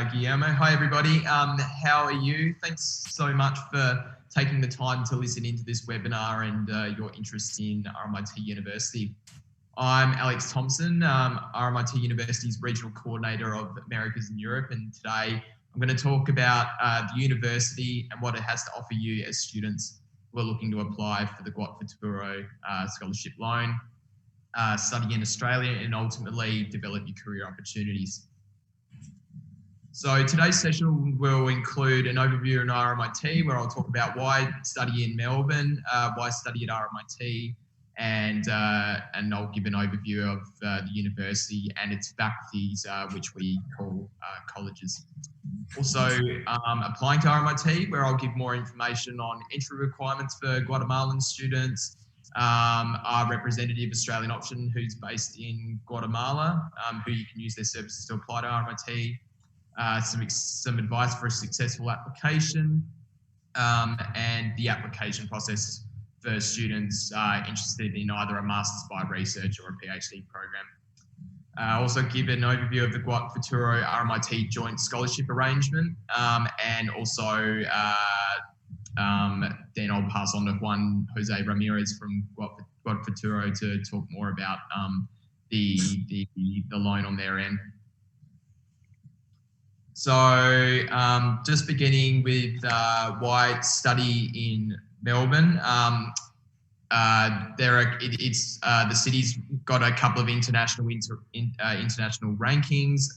Guillermo. Hi, everybody. How are you? Thanks so much for taking the time to listen into this webinar and your interest in RMIT University. I'm Alex Thomson, RMIT University's Regional Coordinator of Americas and Europe, and today I'm going to talk about the university and what it has to offer you as students who are looking to apply for the Guatefuturo scholarship loan, study in Australia, and ultimately develop your career opportunities. So today's session will include an overview in RMIT, where I'll talk about why study in Melbourne, why study at RMIT, and I'll give an overview of the university and its faculties, which we call colleges. Also, applying to RMIT, where I'll give more information on entry requirements for Guatemalan students, our representative Australian option who's based in Guatemala, who you can use their services to apply to RMIT, some advice for a successful application, and the application process for students interested in either a Masters by Research or a PhD program. Also give an overview of the Guatefuturo RMIT Joint Scholarship Arrangement, and also then I'll pass on to Juan Jose Ramirez from Guatefuturo to talk more about the loan on their end. So just beginning with why study in Melbourne. The city's got a couple of international rankings.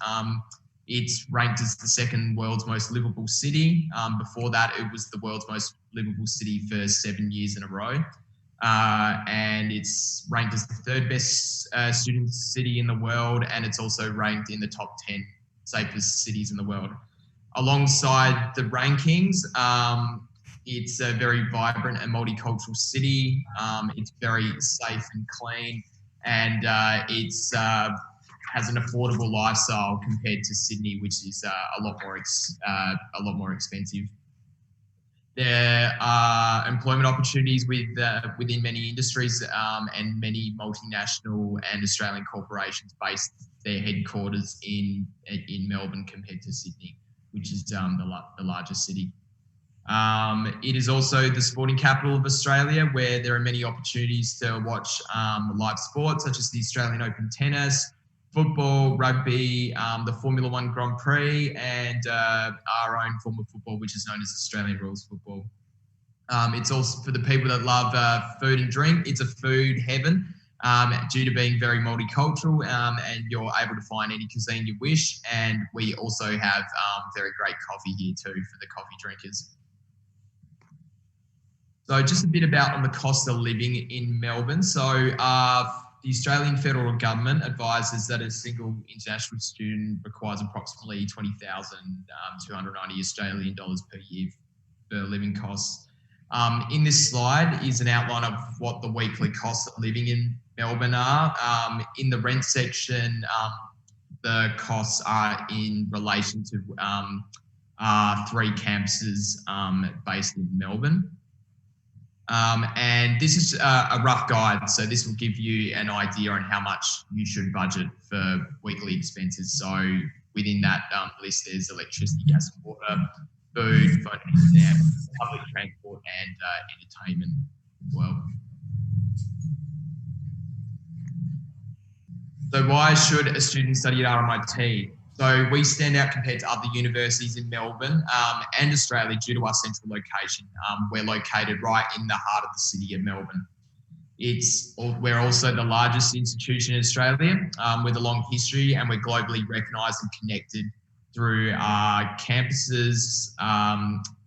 It's ranked as the second world's most livable city. Before that, it was the world's most livable city for 7 years in a row. And it's ranked as the third best student city in the world, and it's also ranked in the top 10 safest cities in the world. Alongside the rankings, it's a very vibrant and multicultural city. It's very safe and clean, and it's has an affordable lifestyle compared to Sydney, which is a lot more expensive. There are employment opportunities within many industries, and many multinational and Australian corporations based their headquarters in Melbourne compared to Sydney, which is the largest city. It is also the sporting capital of Australia, where there are many opportunities to watch live sports such as the Australian Open tennis, football, rugby, the Formula One Grand Prix, and our own form of football, which is known as Australian rules football. It's also for the people that love food and drink. It's a food heaven due to being very multicultural, and you're able to find any cuisine you wish. And we also have very great coffee here too for the coffee drinkers. So just a bit about on the cost of living in Melbourne. So the Australian federal government advises that a single international student requires approximately 20,290 Australian dollars per year for living costs. In this slide is an outline of what the weekly costs of living in Melbourne are. In the rent section, the costs are in relation to 3 campuses based in Melbourne. And this is a rough guide, so this will give you an idea on how much you should budget for weekly expenses. So within that list, there's electricity, gas and water, food, phone, internet, public transport, and entertainment as well. So why should a student study at RMIT? So we stand out compared to other universities in Melbourne and Australia due to our central location. We're located right in the heart of the city of Melbourne. We're also the largest institution in Australia with a long history, and we're globally recognised and connected through our campuses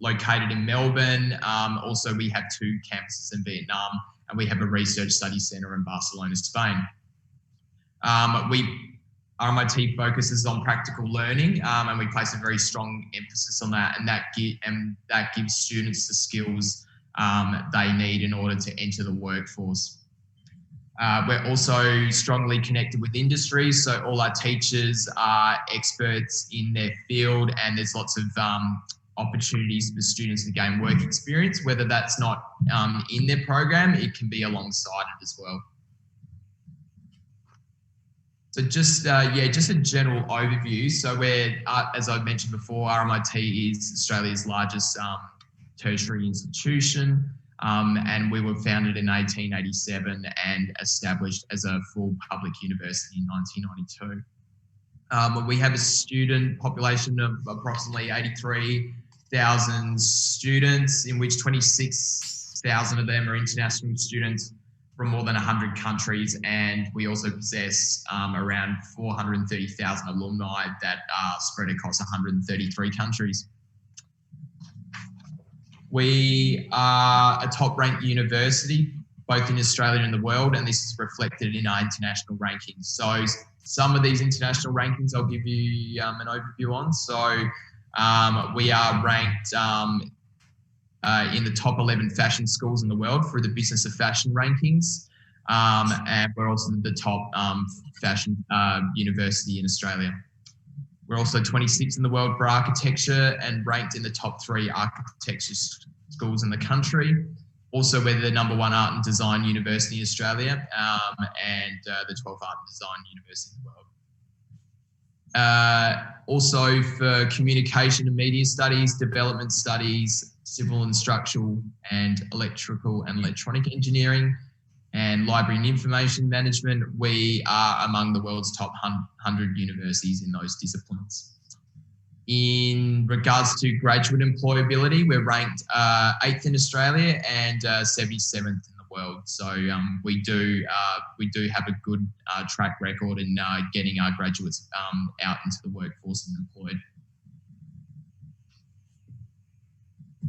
located in Melbourne. Also, we have 2 campuses in Vietnam, and we have a research study centre in Barcelona, Spain. RMIT focuses on practical learning, and we place a very strong emphasis on that, and that gives students the skills they need in order to enter the workforce. We're also strongly connected with industries, so all our teachers are experts in their field, and there's lots of opportunities for students to gain work experience, whether that's not in their program, it can be alongside it as well. So just a general overview. So we're, as I mentioned before, RMIT is Australia's largest tertiary institution, and we were founded in 1887 and established as a full public university in 1992. We have a student population of approximately 83,000 students, in which 26,000 of them are international students from more than 100 countries, and we also possess around 430,000 alumni that are spread across 133 countries. We are a top-ranked university, both in Australia and the world, and this is reflected in our international rankings. So some of these international rankings I'll give you an overview on. So we are ranked in the top 11 fashion schools in the world through the Business of Fashion rankings. And we're also the top fashion university in Australia. We're also 26th in the world for architecture and ranked in the top 3 architecture schools in the country. Also, we're the #1 art and design university in Australia and the 12th art and design university in the world. Also for communication and media studies, development studies, civil and structural and electrical and electronic engineering, and library and information management, we are among the world's top 100 universities in those disciplines. In regards to graduate employability, we're ranked 8th in Australia and 77th in the world. So we do have a good track record in getting our graduates out into the workforce and employed.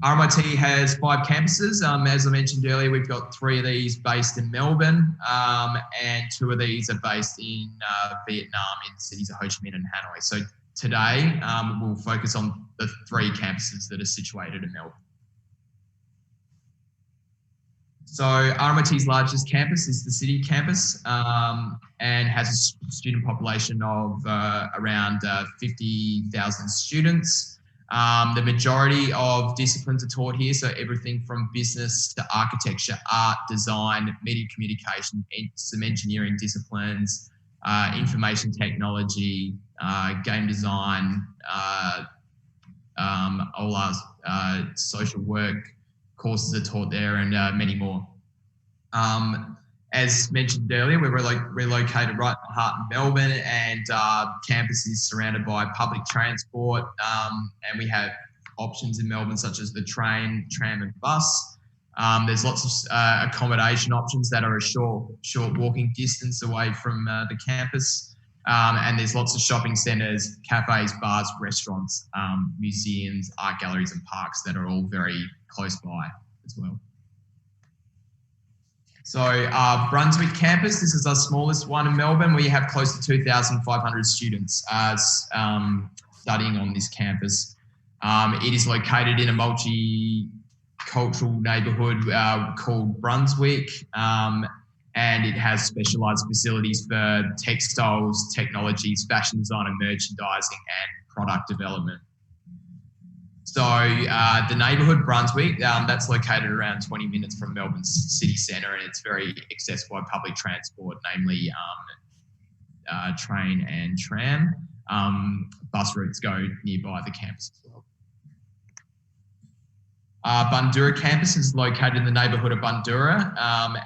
RMIT has 5 campuses. As I mentioned earlier, we've got 3 of these based in Melbourne, and 2 of these are based in Vietnam, in the cities of Ho Chi Minh and Hanoi. So today, we'll focus on the 3 campuses that are situated in Melbourne. So RMIT's largest campus is the City campus, and has a student population of around 50,000 students. The majority of disciplines are taught here, so everything from business to architecture, art, design, media communication, some engineering disciplines, information technology, game design, all our social work courses are taught there, and many more. As mentioned earlier, we're relocated right in the heart of Melbourne, and campus is surrounded by public transport, and we have options in Melbourne such as the train, tram and bus. There's lots of accommodation options that are a short walking distance away from the campus, and there's lots of shopping centres, cafes, bars, restaurants, museums, art galleries and parks that are all very close by as well. So Brunswick Campus, this is our smallest one in Melbourne. We have close to 2,500 students studying on this campus. It is located in a multicultural neighbourhood called Brunswick, and it has specialised facilities for textiles, technologies, fashion design and merchandising, and product development. So the neighbourhood Brunswick, that's located around 20 minutes from Melbourne's city centre, and it's very accessible by public transport, namely train and tram. Bus routes go nearby the campus as well. Bundoora Campus is located in the neighbourhood of Bundoora,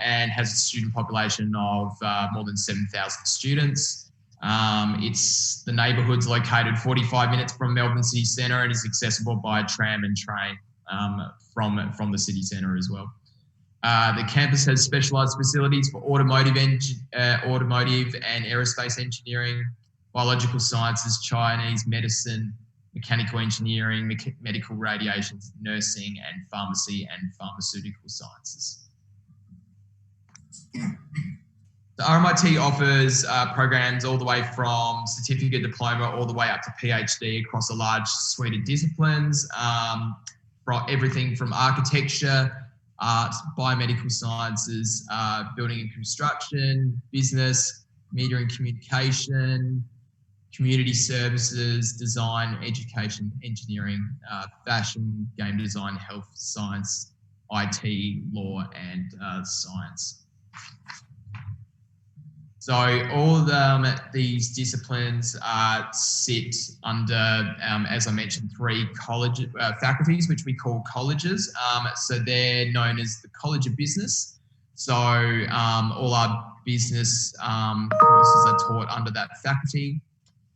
and has a student population of more than 7,000 students. The neighbourhood's located 45 minutes from Melbourne city centre and is accessible by tram and train from the city centre as well. The campus has specialised facilities for automotive and aerospace engineering, biological sciences, Chinese medicine, mechanical engineering, medical radiation, nursing, and pharmacy and pharmaceutical sciences. The RMIT offers programs all the way from certificate diploma all the way up to PhD across a large suite of disciplines, everything from architecture, art, biomedical sciences, building and construction, business, media and communication, community services, design, education, engineering, fashion, game design, health science, IT, law, and science. So all of these disciplines sit under, as I mentioned, 3 college faculties, which we call colleges. So they're known as the College of Business. So all our business courses are taught under that faculty.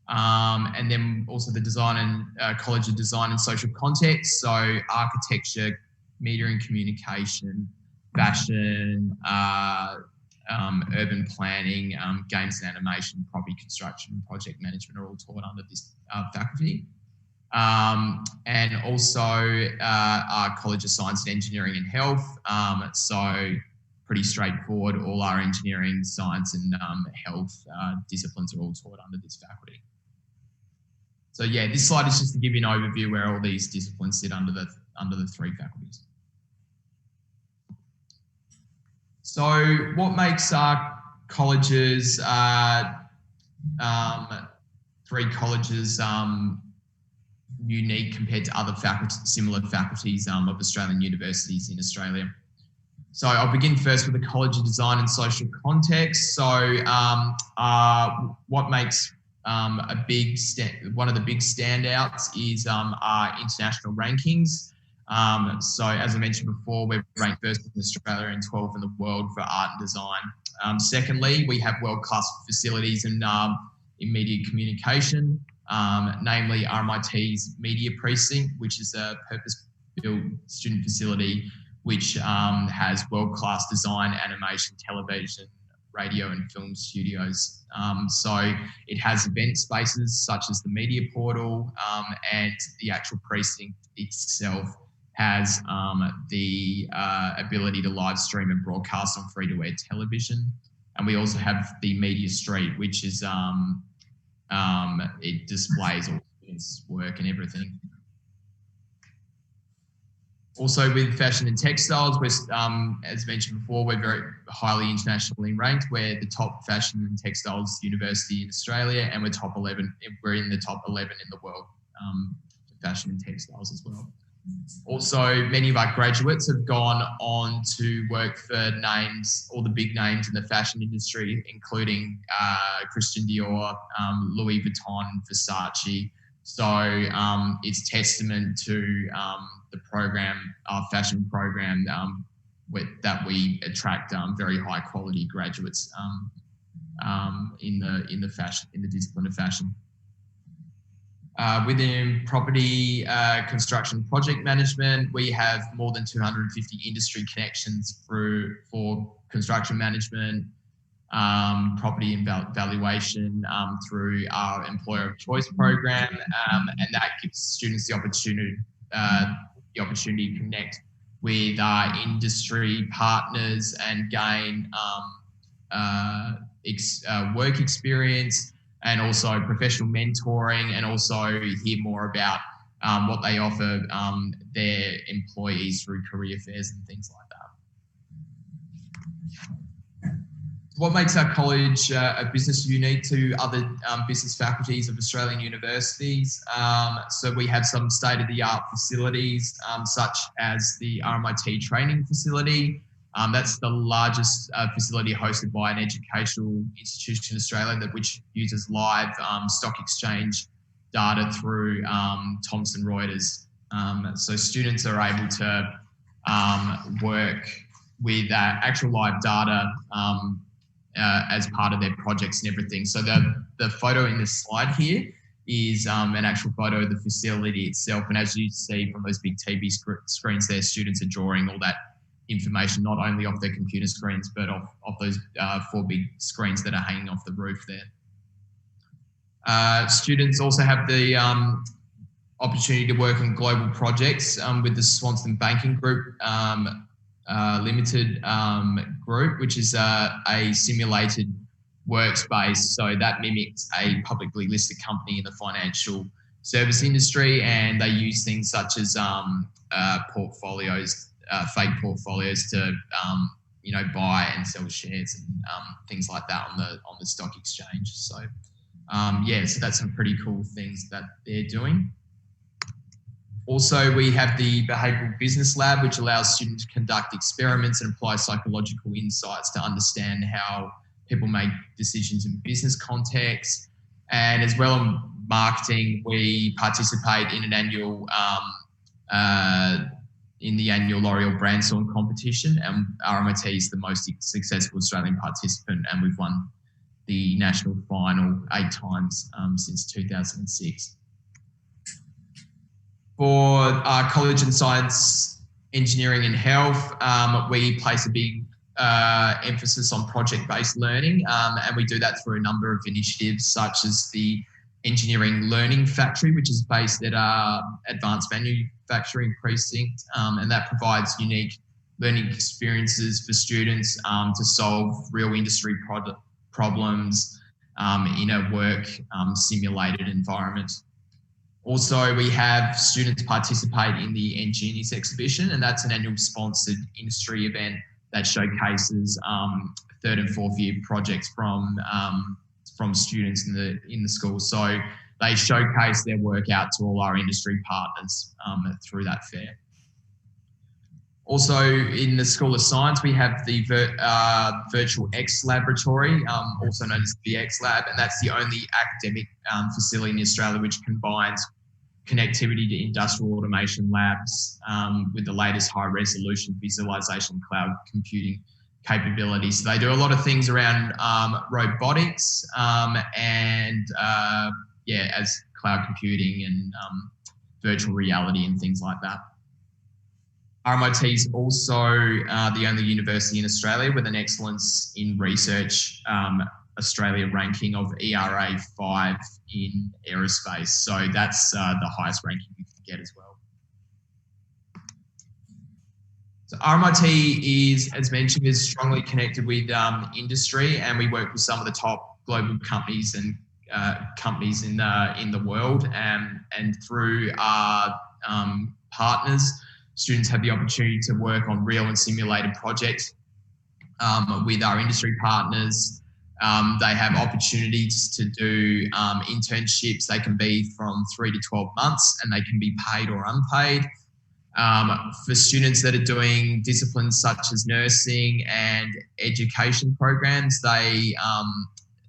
And then also the design and College of Design and Social Context. So architecture, media and communication, fashion, urban planning, games and animation, property construction, project management are all taught under this faculty. And also our College of Science and Engineering and Health. So pretty straightforward. All our engineering, science and health disciplines are all taught under this faculty. So yeah, this slide is just to give you an overview where all these disciplines sit under the 3 faculties. So what makes our colleges, 3 colleges, unique compared to other similar faculties of Australian universities in Australia? So I'll begin first with the College of Design and Social Context. So what makes one of the big standouts is our international rankings. So as I mentioned before, we're ranked first in Australia and 12th in the world for art and design. Secondly, we have world-class facilities in media communication, namely RMIT's Media Precinct, which is a purpose-built student facility which has world-class design, animation, television, radio and film studios. So it has event spaces such as the media portal, and the actual precinct itself has the ability to live stream and broadcast on free-to-air television. And we also have the media street, which is, it displays all students' work and everything. Also with fashion and textiles, we're, as mentioned before, we're very highly internationally ranked. We're the top fashion and textiles university in Australia, and we're top 11. We're in the top 11 in the world for fashion and textiles as well. Also, many of our graduates have gone on to work for names, all the big names in the fashion industry, including Christian Dior, Louis Vuitton, Versace. So it's testament to the program, our fashion program, that we attract very high quality graduates in the discipline of fashion. Within property, construction, project management, we have more than 250 industry connections for construction management, property and valuation through our employer of choice program, and that gives students the opportunity to connect with our industry partners and gain work experience, and also professional mentoring, and also hear more about what they offer their employees through career fairs and things like that. What makes our college a business unique to other business faculties of Australian universities? So we have some state-of-the-art facilities, such as the RMIT training facility. That's the largest facility hosted by an educational institution in Australia, which uses live stock exchange data through Thomson Reuters. So students are able to work with actual live data as part of their projects and everything. So the photo in this slide here is an actual photo of the facility itself. And as you see from those big TV screens there, students are drawing all that information not only off their computer screens, but off those 4 big screens that are hanging off the roof there. Students also have the opportunity to work on global projects with the Swanson Banking Group Limited group, which is a simulated workspace. So that mimics a publicly listed company in the financial service industry, and they use things such as portfolios, fake portfolios to buy and sell shares and things like that on the stock exchange. So so that's some pretty cool things that they're doing. Also, we have the Behavioural Business Lab, which allows students to conduct experiments and apply psychological insights to understand how people make decisions in business context. And as well in marketing, we participate in an annual in the annual L'Oreal Brand Song competition, and RMIT is the most successful Australian participant, and we've won the national final 8 times since 2006. For our college and science, engineering and health, we place a big emphasis on project-based learning, and we do that through a number of initiatives such as the Engineering Learning Factory, which is based at our Advanced Manufacturing Precinct, and that provides unique learning experiences for students to solve real industry problems in a work simulated environment. Also, we have students participate in the Engineers Exhibition, and that's an annual sponsored industry event that showcases 3rd and 4th year projects from students in the school. So they showcase their work out to all our industry partners through that fair. Also in the School of Science, we have the Virtual X Laboratory, also known as the X Lab, and that's the only academic facility in Australia which combines connectivity to industrial automation labs with the latest high resolution visualization cloud computing capabilities. So they do a lot of things around robotics and as cloud computing and virtual reality and things like that. RMIT is also the only university in Australia with an Excellence in Research Australia ranking of ERA 5 in aerospace. So that's the highest ranking you can get as well. So RMIT is, as mentioned, is strongly connected with industry, and we work with some of the top global companies and companies in the world. And through our partners, students have the opportunity to work on real and simulated projects with our industry partners. They have opportunities to do internships. They can be from 3 to 12 months, and they can be paid or unpaid. For students that are doing disciplines such as nursing and education programs, they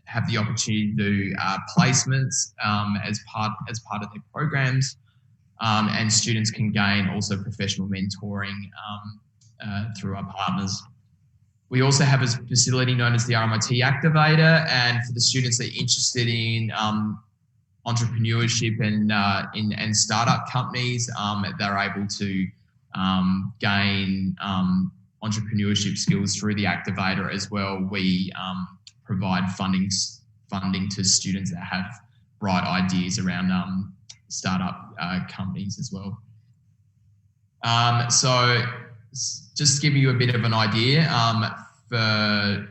have the opportunity to do placements as part of their programs, and students can gain also professional mentoring through our partners. We also have a facility known as the RMIT Activator, and for the students that are interested in entrepreneurship and startup companies, they're able to gain entrepreneurship skills through the Activator as well. We provide funding to students that have bright ideas around startup companies as well. So just to give you a bit of an idea for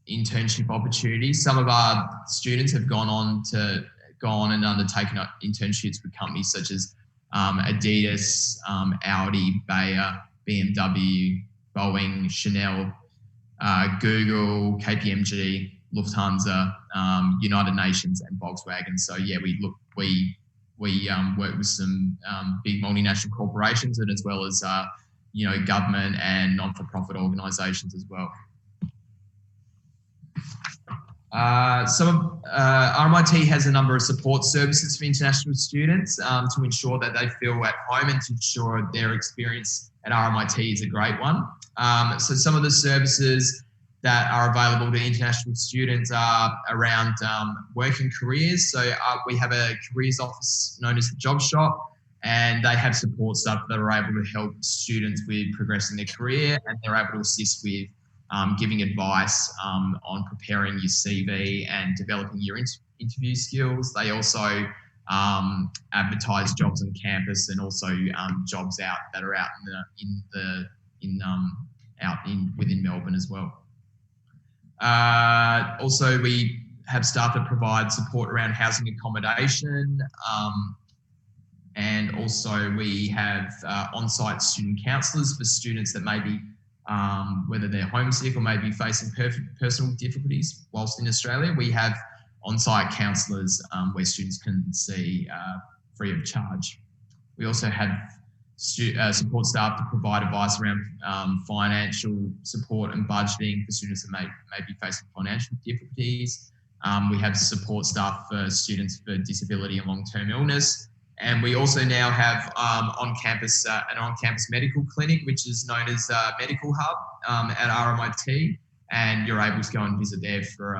internship opportunities, some of our students have gone and undertaken internships with companies such as Adidas, Audi, Bayer, BMW, Boeing, Chanel, Google, KPMG, Lufthansa, United Nations, and Volkswagen. So yeah, we work with some big multinational corporations, and as well as government and non-for-profit organisations as well. RMIT has a number of support services for international students to ensure that they feel at home and to ensure their experience at RMIT is a great one. So some of the services that are available to international students are around working careers. So we have a careers office known as the Job Shop, and they have support staff that are able to help students with progressing their career, and they're able to assist with giving advice on preparing your CV and developing your interview skills. They also advertise jobs on campus and also jobs out that are out within Melbourne as well. Also, we have staff that provide support around housing accommodation, and also we have on-site student counsellors for students that may be whether they're homesick or maybe facing personal difficulties whilst in Australia. We have on-site counsellors where students can see free of charge. We also have support staff to provide advice around financial support and budgeting for students that may be facing financial difficulties. We have support staff for students for disability and long-term illness. And we also now have on campus an on-campus medical clinic, which is known as Medical Hub at RMIT, and you're able to go and visit there for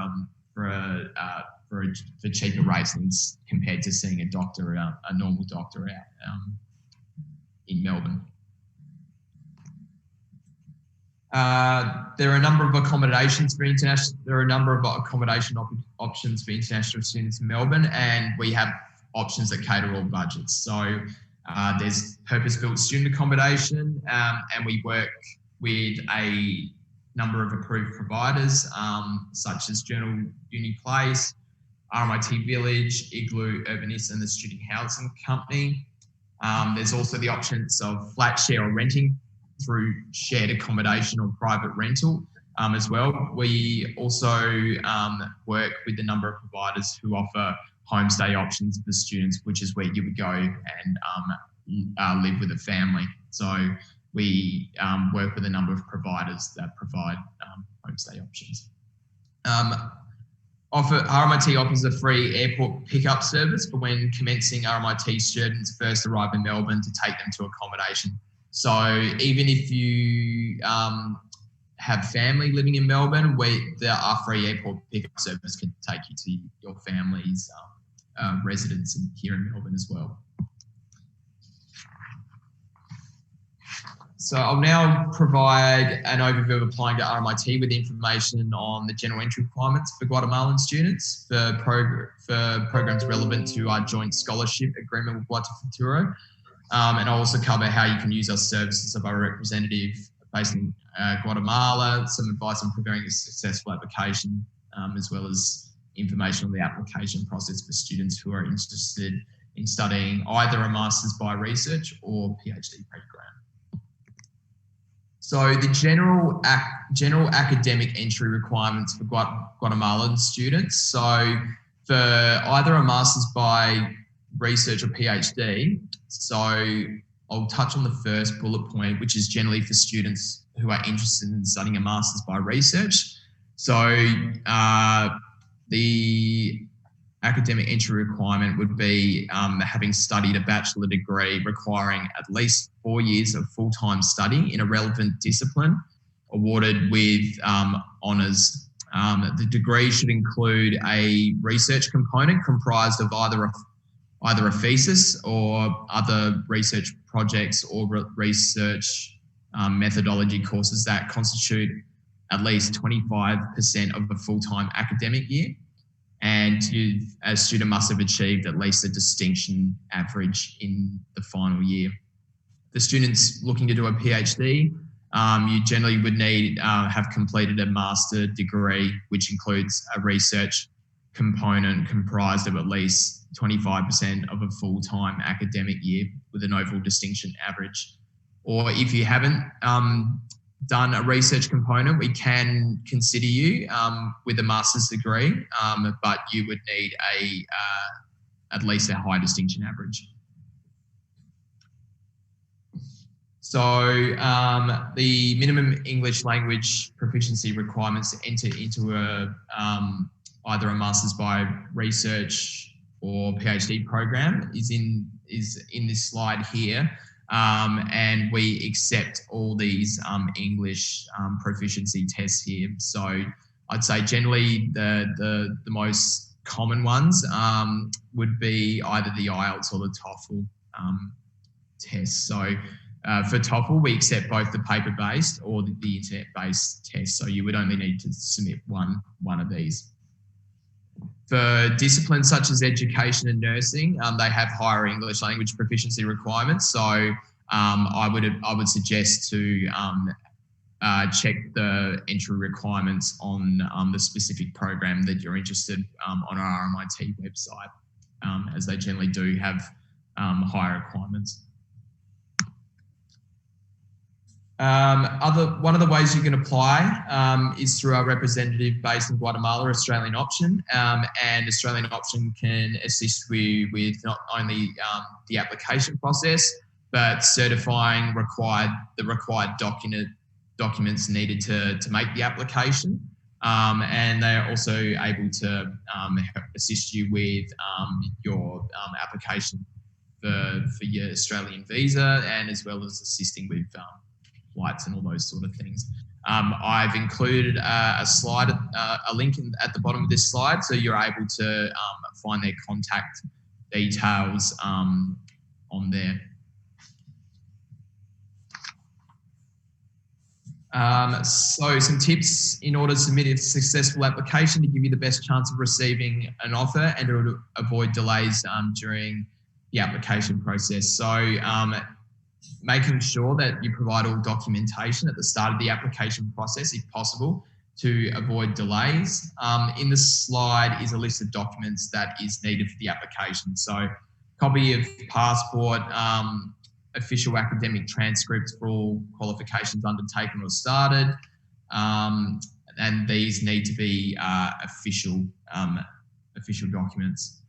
cheaper rates compared to seeing a doctor, a normal doctor out in Melbourne. There are a number of accommodations for international. There are a number of accommodation options for international students in Melbourne, and we have options that cater all budgets. So there's purpose-built student accommodation, and we work with a number of approved providers, such as Journal Uni Place, RMIT Village, Igloo, Urbanist, and the Student Housing Company. There's also the options of flat share or renting through shared accommodation or private rental as well. We also work with a number of providers who offer homestay options for students, which is where you would go and live with a family. So we work with a number of providers that provide homestay options. RMIT offers a free airport pickup service for when commencing RMIT students first arrive in Melbourne to take them to accommodation. So even if you have family living in Melbourne, our free airport pickup service can take you to your family's residence here in Melbourne as well. So I'll now provide an overview of applying to RMIT with information on the general entry requirements for Guatemalan students for programs relevant to our joint scholarship agreement with Guatefuturo. And I'll also cover how you can use our services of our representative based in Guatemala, some advice on preparing a successful application, as well as information on the application process for students who are interested in studying either a Master's by Research or PhD program. So the general academic entry requirements for Guatemalan students. So for either a Master's by Research or PhD, so I'll touch on the first bullet point, which is generally for students who are interested in studying a Master's by Research. So the academic entry requirement would be having studied a bachelor degree requiring at least 4 years of full-time study in a relevant discipline, awarded with honours. The degree should include a research component comprised of either a thesis or other research projects or research methodology courses that constitute at least 25% of a full-time academic year. And a student must have achieved at least a distinction average in the final year. For students looking to do a PhD, you generally would need have completed a master degree, which includes a research component comprised of at least 25% of a full-time academic year with an overall distinction average. Or if you haven't done a research component, we can consider you with a master's degree, but you would need at least a high distinction average. So the minimum English language proficiency requirements to enter into either a master's by research or PhD program is in this slide here. And we accept all these English proficiency tests here. So I'd say generally the most common ones would be either the IELTS or the TOEFL test. So for TOEFL, we accept both the paper-based or the internet-based test. So you would only need to submit one of these. For disciplines such as education and nursing, they have higher English language proficiency requirements. So I would suggest to check the entry requirements on the specific program that you're interested on our RMIT website, as they generally do have higher requirements. One of the ways you can apply is through our representative based in Guatemala, Australian Option, and Australian Option can assist you with not only the application process, but certifying the required documents needed to make the application. And they are also able to assist you with your application for your Australian visa, and as well as assisting with flights and all those sort of things. I've included a slide, a link at the bottom of this slide, so you're able to find their contact details on there. So some tips in order to submit a successful application to give you the best chance of receiving an offer and to avoid delays during the application process. So making sure that you provide all documentation at the start of the application process, if possible, to avoid delays. In the slide is a list of documents that is needed for the application. So copy of passport, official academic transcripts for all qualifications undertaken or started, and these need to be official documents.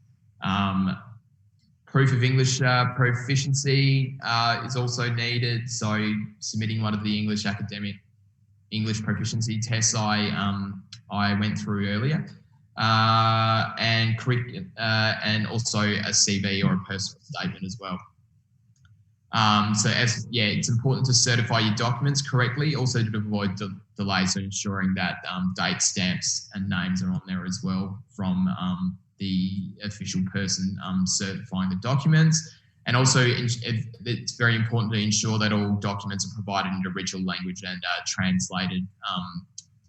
Proof of English proficiency is also needed, so submitting one of the English proficiency tests I went through earlier, and also a CV or a personal statement as well. It's important to certify your documents correctly, also to avoid delays, so ensuring that date stamps and names are on there as well from the official person certifying the documents. And also it's very important to ensure that all documents are provided in the original language and translated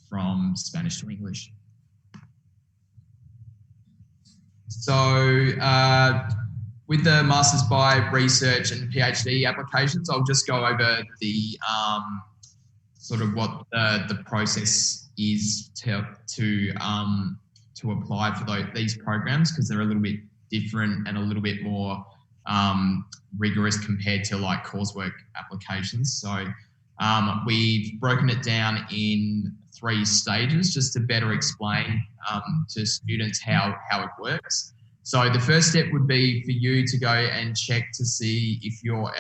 from Spanish to English. So with the Masters by Research and PhD applications, I'll just go over the sort of what the process is to apply for these programs, because they're a little bit different and a little bit more rigorous compared to like coursework applications. So we've broken it down in 3 stages just to better explain to students how it works. So the first step would be for you to go and check to see if you're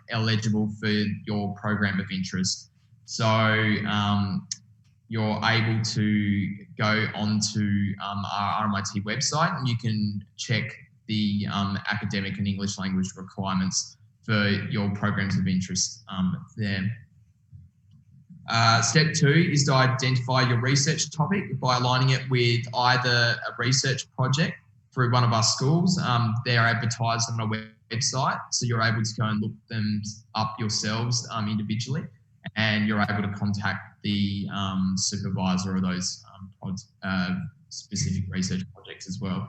eligible for your program of interest. So you're able to go onto our RMIT website, and you can check the academic and English language requirements for your programs of interest there. Step 2 is to identify your research topic by aligning it with either a research project through one of our schools. They're advertised on our website, so you're able to go and look them up yourselves individually, and you're able to contact the supervisor of those specific research projects as well.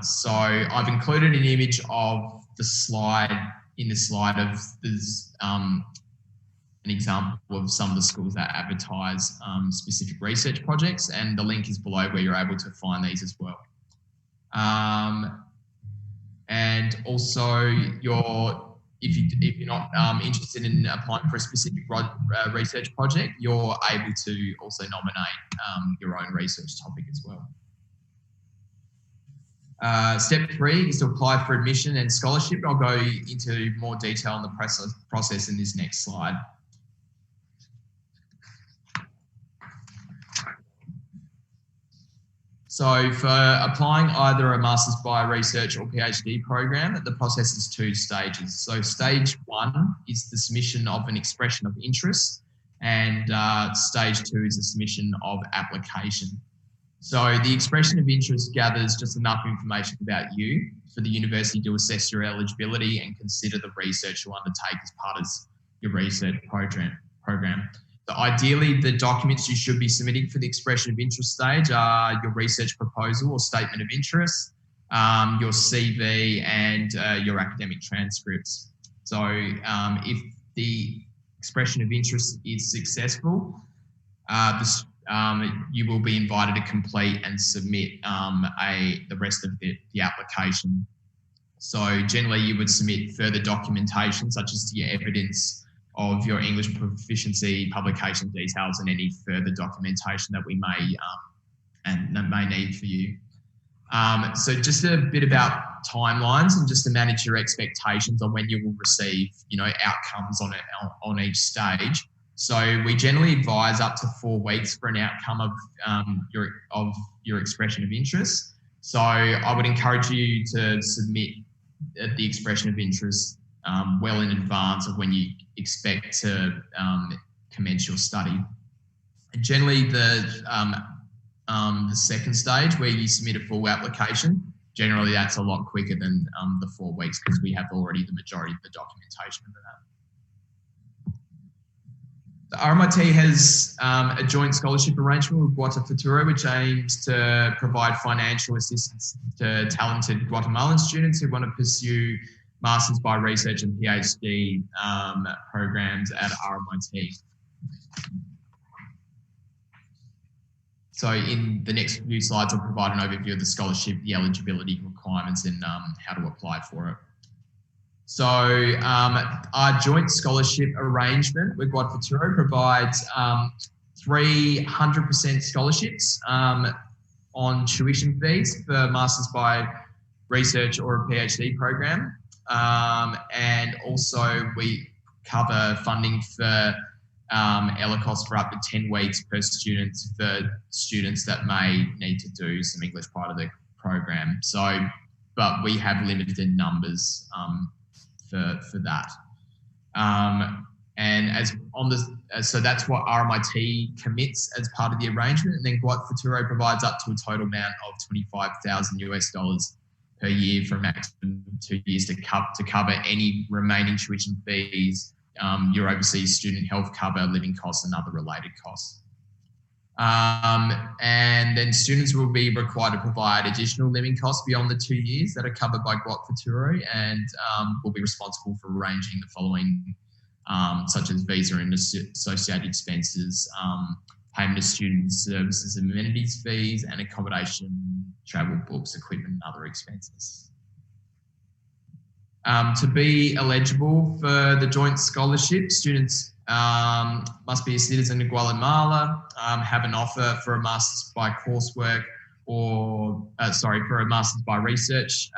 So I've included an image of the slide of this, an example of some of the schools that advertise specific research projects, and the link is below where you're able to find these as well. And also if you're not interested in applying for a specific research project, you're able to also nominate your own research topic as well. Step 3 is to apply for admission and scholarship. I'll go into more detail on the process in this next slide. So for applying either a Masters by Research or PhD program, the process is 2 stages. So stage 1 is the submission of an expression of interest, and stage 2 is the submission of application. So the expression of interest gathers just enough information about you for the university to assess your eligibility and consider the research you undertake as part of your research program. So ideally, the documents you should be submitting for the expression of interest stage are your research proposal or statement of interest, your CV, and your academic transcripts. So if the expression of interest is successful, you will be invited to complete and submit the rest of the application. So generally, you would submit further documentation, such as your evidence of your English proficiency, publication details, and any further documentation that we may need for you. So just a bit about timelines and just to manage your expectations on when you will receive, outcomes on each stage. So we generally advise up to 4 weeks for an outcome of your expression of interest. So I would encourage you to submit the expression of interest well in advance of when you expect to commence your study. And generally the second stage where you submit a full application, generally that's a lot quicker than the 4 weeks because we have already the majority of the documentation for that. The RMIT has a joint scholarship arrangement with Guatefuturo, which aims to provide financial assistance to talented Guatemalan students who want to pursue Masters by Research and PhD programs at RMIT. So in the next few slides, I'll provide an overview of the scholarship, the eligibility requirements, and how to apply for it. So our joint scholarship arrangement with Guatefuturo provides 300% scholarships on tuition fees for Masters by Research or a PhD program. And also we cover funding for ELICOS for up to 10 weeks per student for students that may need to do some English part of the program. So, but we have limited numbers for that. And so that's what RMIT commits as part of the arrangement. And then Guatefuturo provides up to a total amount of $25,000 per year for a maximum of 2 years to cover any remaining tuition fees, your overseas student health cover, living costs, and other related costs. And then students will be required to provide additional living costs beyond the 2 years that are covered by Guatefuturo, and will be responsible for arranging the following, such as visa and associated expenses, payment of student services and amenities fees, and accommodation, travel, books, equipment, and other expenses. To be eligible for the joint scholarship, students must be a citizen of Guatemala, have an offer for a Masters by coursework or, for a Masters by Research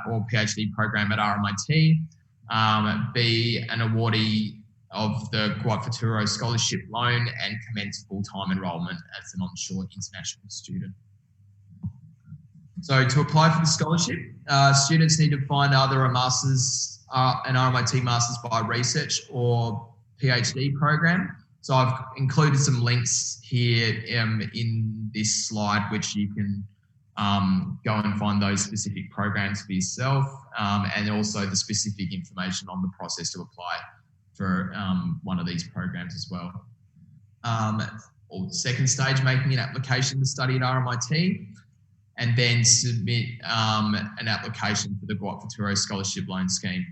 or PhD program at RMIT, be an awardee of the Guatefuturo scholarship loan and commence full-time enrolment as an onshore international student. So to apply for the scholarship, students need to find either a Masters, an RMIT Masters by Research or PhD program. So I've included some links here in this slide, which you can go and find those specific programs for yourself, and also the specific information on the process to apply for one of these programs as well. Or the second stage, making an application to study at RMIT, and then submit an application for the Guatefuturo Scholarship Loan Scheme.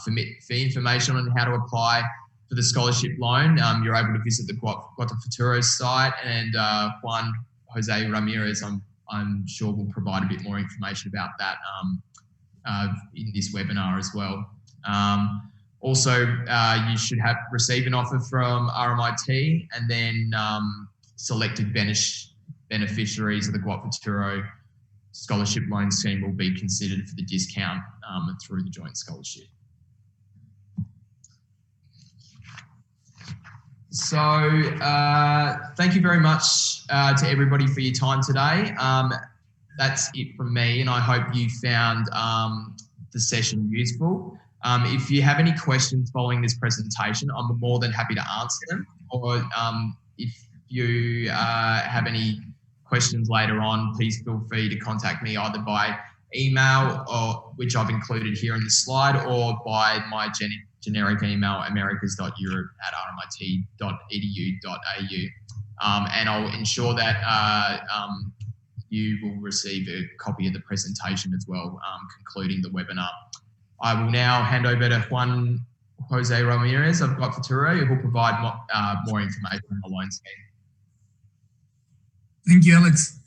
For information on how to apply for the scholarship loan, you're able to visit the Guatefuturo site, and Juan Jose Ramirez, I'm sure, will provide a bit more information about that in this webinar as well. Also, you should receive an offer from RMIT, and then selected beneficiaries of the Guatefuturo Scholarship Loan Scheme will be considered for the discount through the joint scholarship. So thank you very much to everybody for your time today. That's it from me, and I hope you found the session useful. If you have any questions following this presentation, I'm more than happy to answer them. Or if you have any questions later on, please feel free to contact me either by email, or which I've included here in the slide, or by my generic email, americas.europe@rmit.edu.au. And I'll ensure that you will receive a copy of the presentation as well, concluding the webinar. I will now hand over to Juan Jose Ramirez of Guatefuturo, who will provide more information on the loan scheme. Thank you, Alex.